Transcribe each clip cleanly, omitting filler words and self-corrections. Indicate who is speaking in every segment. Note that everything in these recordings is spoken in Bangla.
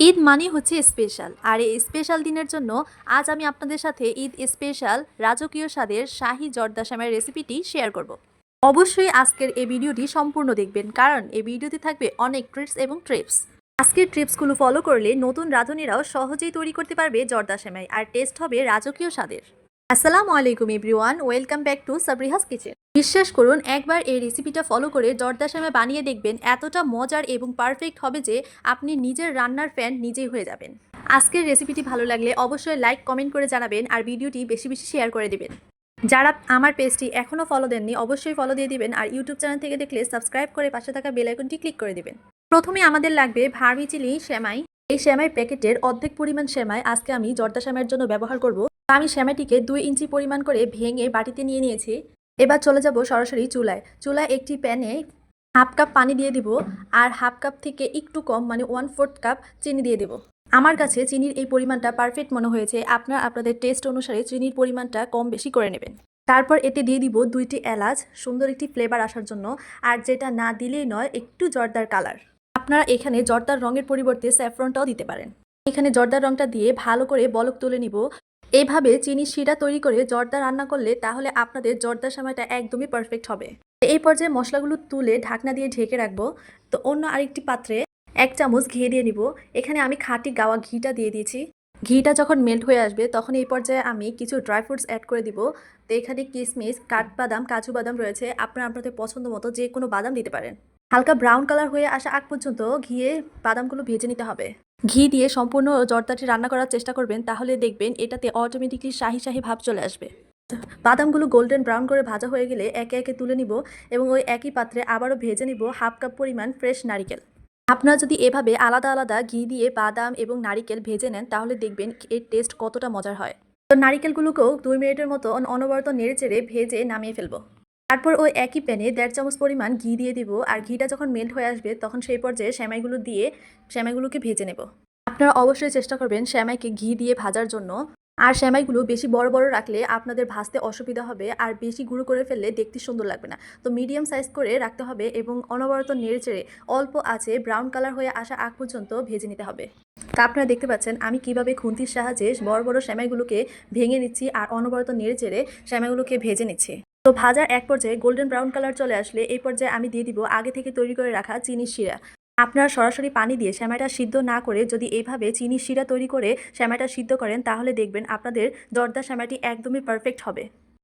Speaker 1: ঈদ মানে হচ্ছে স্পেশাল, আর এই স্পেশাল দিনের জন্য আজ আমি আপনাদের সাথে ঈদ স্পেশাল রাজকীয় স্বাদের শাহী জর্দা শ্যামের রেসিপিটি শেয়ার করব। অবশ্যই আজকের এই ভিডিওটি সম্পূর্ণ দেখবেন, কারণ এই ভিডিওতে থাকবে অনেক ট্রিক্স এবং ট্রিপস। আজকের ট্রিপসগুলো ফলো করলে নতুন রাঁধুনিরাও সহজেই তৈরি করতে পারবে জর্দা সেমাই, আর টেস্ট হবে রাজকীয় স্বাদের। আসসালামু আলাইকুম everyone, welcome back to Sabrihas kitchen. বিশ্বাস করুন, একবার এই রেসিপিটা ফলো করে জর্দা সেমাই বানিয়ে দেখবেন, এতটা মজার এবং পারফেক্ট হবে যে আপনি নিজের রান্নার ফ্যান নিজেই হয়ে যাবেন। আজকের রেসিপিটি ভালো লাগলে অবশ্যই লাইক কমেন্ট করে জানাবেন, আর ভিডিওটি বেশি বেশি শেয়ার করে দিবেন। যারা আমার পেজটি এখনও ফলো দেননি অবশ্যই ফলো দিয়ে দিবেন, আর ইউটিউব চ্যানেল থেকে দেখলে সাবস্ক্রাইব করে পাশে থাকা বেল আইকনটি ক্লিক করে দিবেন। প্রথমে আমাদের লাগবে ভার্মিচেলি সেমাই। এই সেমাই প্যাকেটের অর্ধেক পরিমাণ সেমাই আজকে আমি জর্দা সেমাইয়ের জন্য ব্যবহার করব। আমি সেমাইটিকে 2 ইঞ্চি পরিমাণ করে ভেঙে বাটিতে নিয়ে নিয়েছি। এবার চলে যাব সরাসরি চুলায়। চুলায় একটি প্যানে হাফ কাপ পানি দিয়ে দিব, আর হাফ কাপ থেকে একটু কম মানে 1/4 কাপ চিনি দিয়ে দেব। আমার কাছে চিনির এই পরিমাণটা পারফেক্ট মনে হয়েছে, আপনারা আপনাদের টেস্ট অনুসারে চিনির পরিমাণটা কম বেশি করে নেবেন। তারপর এতে দিয়ে দিব 2টি এলাচ, সুন্দর একটি ফ্লেভার আসার জন্য। আর যেটা না দিলেই নয়, একটু জর্দার কালার। আপনারা এখানে জর্দার রঙের পরিবর্তে স্যাফরনটাও দিতে পারেন। এখানে জর্দার রঙটা দিয়ে ভালো করে বলক তুলে নিব। এইভাবে চিনির শিরা তৈরি করে জর্দা রান্না করলে তাহলে আপনাদের জর্দার সময়টা একদমই পারফেক্ট হবে। এই পর্যায়ে মশলাগুলো তুলে ঢাকনা দিয়ে ঢেকে রাখবো। তো অন্য আরেকটি পাত্রে 1 চামচ ঘি দিয়ে নিব। এখানে আমি খাঁটি গাওয়া ঘিটা দিয়ে দিয়েছি। ঘিটা যখন মেল্ট হয়ে আসবে তখন এই পর্যায়ে আমি কিছু ড্রাই ফ্রুটস অ্যাড করে দিব। তো এখানে কিশমিশ, কাঠবাদাম, কাজু বাদাম রয়েছে, আপনারা আপনাদের পছন্দ মতো যে কোনো বাদাম দিতে পারেন। হালকা ব্রাউন কালার হয়ে আসা আগ পর্যন্ত ঘিয়ে বাদামগুলো ভেজে নিতে হবে। ঘি দিয়ে সম্পূর্ণ জর্দাটি রান্না করার চেষ্টা করবেন, তাহলে দেখবেন এটাতে অটোমেটিকলি শাহি শাহি ভাব চলে আসবে। বাদামগুলো গোল্ডেন ব্রাউন করে ভাজা হয়ে গেলে একে একে তুলে নিব, এবং ওই একই পাত্রে আবারও ভেজে নিব হাফ কাপ পরিমাণ ফ্রেশ নারিকেল। আপনারা যদি এভাবে আলাদা আলাদা ঘি দিয়ে বাদাম এবং নারিকেল ভেজে নেন তাহলে দেখবেন এর টেস্ট কতটা মজার হয়। তো নারিকেলগুলোকেও 2 মিনিটের মতো অনবরত নেড়েচেড়ে ভেজে নামিয়ে ফেলবো। তারপর ওই একই প্যানে 1.5 চামচ পরিমাণ ঘি দিয়ে দিব, আর ঘিটা যখন মেল্ট হয়ে আসবে তখন সেই পর্যায়ে সেমাইগুলো দিয়ে সেমাইগুলোকে ভেজে নেব। আপনারা অবশ্যই চেষ্টা করবেন সেমাইকে ঘি দিয়ে ভাজার জন্য। আর সেমাইগুলো বেশি বড় বড় রাখলে আপনাদের ভাজতে অসুবিধা হবে, আর বেশি গুঁড়ো করে ফেললে দেখতে সুন্দর লাগবে না। তো মিডিয়াম সাইজ করে রাখতে হবে, এবং অনবরত নেড়েচেড়ে অল্প আঁচে ব্রাউন কালার হয়ে আসা আগ পর্যন্ত ভেজে নিতে হবে। তা আপনারা দেখতে পাচ্ছেন আমি কিভাবে খুন্তির সাহায্যে বড় বড় সেমাইগুলোকে ভেঙে নিচ্ছি, আর অনবরত নেড়েচেড়ে সেমাইগুলোকে ভেজে নিচ্ছি। তো ভাজার এক পর্যায়ে গোল্ডেন ব্রাউন কালার চলে আসলে এই পর্যায়ে আমি দিয়ে দিব আগে থেকে তৈরি করে রাখা চিনির শিরা। আপনারা সরাসরি পানি দিয়ে সেমাইটা সিদ্ধ না করে যদি এইভাবে চিনির শিরা তৈরি করে সেমাইটা সিদ্ধ করেন তাহলে দেখবেন আপনাদের জর্দা সেমাইটি একদমই পারফেক্ট হবে।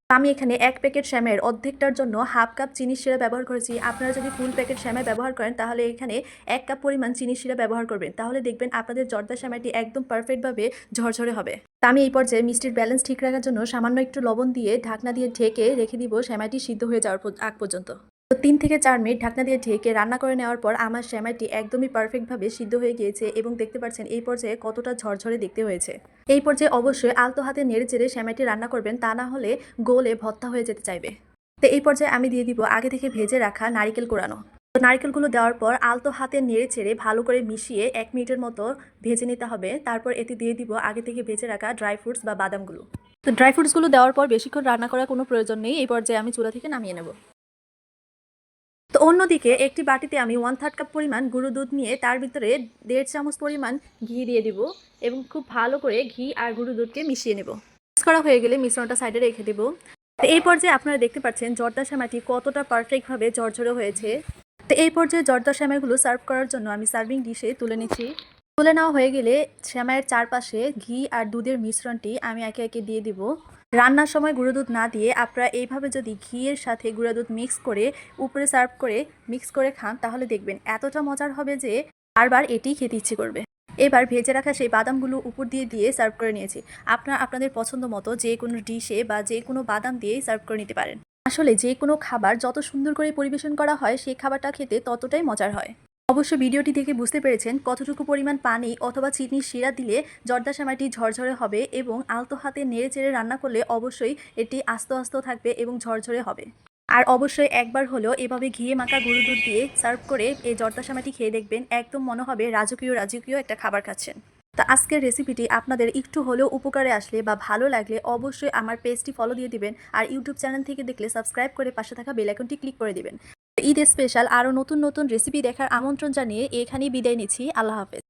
Speaker 1: আমি এখানে 1 প্যাকেট সেমাইয়ের অর্ধেকটার জন্য হাফ কাপ চিনির শিরা ব্যবহার করেছি। আপনারা যদি ফুল প্যাকেট সেমাই ব্যবহার করেন তাহলে এখানে 1 কাপ পরিমাণ চিনির শিরা ব্যবহার করবেন, তাহলে দেখবেন আপনাদের জর্দা সেমাইটি একদম পারফেক্টভাবে ঝরঝরে হবে। তা আমি এই পর্যায়ে মিষ্টির ব্যালেন্স ঠিক রাখার জন্য সামান্য একটু লবণ দিয়ে ঢাকনা দিয়ে ঢেকে রেখে দিব সেমাইটি সিদ্ধ হয়ে যাওয়ার আগ পর্যন্ত। তো 3 থেকে 4 মিনিট ঢাকনা দিয়ে ঢেকে রান্না করে নেওয়ার পর আমার সেমাইটি একদমই পারফেক্টভাবে সিদ্ধ হয়ে গিয়েছে, এবং দেখতে পাচ্ছেন এই পর্যায়ে কতটা ঝরঝরে দেখতে হয়েছে। এই পর্যায়ে অবশ্যই আলতো হাতে নেড়েচেড়ে সেমাইটি রান্না করবেন, তা না হলে গোলে ভর্তা হয়ে যেতে চাইবে। তো এই পর্যায়ে আমি দিয়ে দিব আগে থেকে ভেজে রাখা নারিকেল কোড়ানো। তো নারিকেলগুলো দেওয়ার পর আলতো হাতে নেড়েচেড়ে ভালো করে মিশিয়ে 1 মিনিটের মতো ভেজে নিতে হবে। তারপর এতে দিয়ে দিব আগে থেকে ভেজে রাখা ড্রাই ফ্রুটস বা বাদামগুলো। তো ড্রাই ফ্রুটসগুলো দেওয়ার পর বেশিক্ষণ রান্না করার কোনো প্রয়োজন নেই, এই পর্যায়ে আমি চুলা থেকে নামিয়ে নেব। তো অন্যদিকে একটি বাটিতে আমি 1/3 কাপ পরিমাণ গুঁড়ো দুধ নিয়ে তার ভিতরে 1.5 চামচ পরিমাণ ঘি দিয়ে দিব, এবং খুব ভালো করে ঘি আর গুঁড়ো দুধকে মিশিয়ে নেব। মিক্স করা হয়ে গেলে মিশ্রণটা সাইডে রেখে দেব। তো এই পর্যায়ে আপনারা দেখতে পাচ্ছেন জর্দা সেমাইটি কতটা পারফেক্টভাবে ঝরঝরে হয়েছে। তো এই পর্যায়ে জর্দা সেমাইগুলো সার্ভ করার জন্য আমি সার্ভিং ডিশে তুলে নিচ্ছি। তুলে নেওয়া হয়ে গেলে সেমাইয়ের চারপাশে ঘি আর দুধের মিশ্রণটি আমি একে একে দিয়ে দিব। রান্নার সময় গুঁড়ো দুধ না দিয়ে আপনারা এইভাবে যদি ঘিয়ের সাথে গুঁড়ো দুধ মিক্স করে উপরে সার্ভ করে মিক্স করে খান তাহলে দেখবেন এতটা মজার হবে যে বারবার এটিই খেতে ইচ্ছে করবে। এবার ভেজে রাখা সেই বাদামগুলো উপর দিয়ে দিয়ে সার্ভ করে নিয়েছি। আপনারা আপনাদের পছন্দ মতো যে কোনো ডিশে বা যে কোনো বাদাম দিয়েই সার্ভ করে নিতে পারেন। আসলে যে কোনো খাবার যত সুন্দর করে পরিবেশন করা হয় সেই খাবারটা খেতে ততটাই মজার হয়। অবশ্য ভিডিওটি দেখে বুঝতে পেরেছেন কতটুকু পরিমাণ পানি অথবা চিনির শিরা দিলে জর্দা সেমাইটি ঝরঝরে হবে, এবং আলতো হাতে নেড়ে চেড়ে রান্না করলে অবশ্যই এটি আস্ত আস্ত থাকবে এবং ঝরঝরে হবে। আর অবশ্যই একবার হলেও এভাবে ঘিয়ে মাখা গরুর দুধ দিয়ে সার্ভ করে এই জর্দা সেমাইটি খেয়ে দেখবেন, একদম মনে হবে রাজকীয় রাজকীয় একটা খাবার খাচ্ছেন। তো আজকের রেসিপিটি আপনাদের একটু হলেও উপকারে আসলে বা ভালো লাগলে অবশ্যই আমার পেজটি ফলো দিয়ে দিবেন, আর ইউটিউব চ্যানেল থেকে দেখলে সাবস্ক্রাইব করে পাশে থাকা বেল আইকনটি ক্লিক করে দিবেন। ঈদ স্পেশাল আরও নতুন নতুন রেসিপি দেখার আমন্ত্রণ জানিয়ে এখানেই বিদায় নিচ্ছি। আল্লাহ হাফেজ।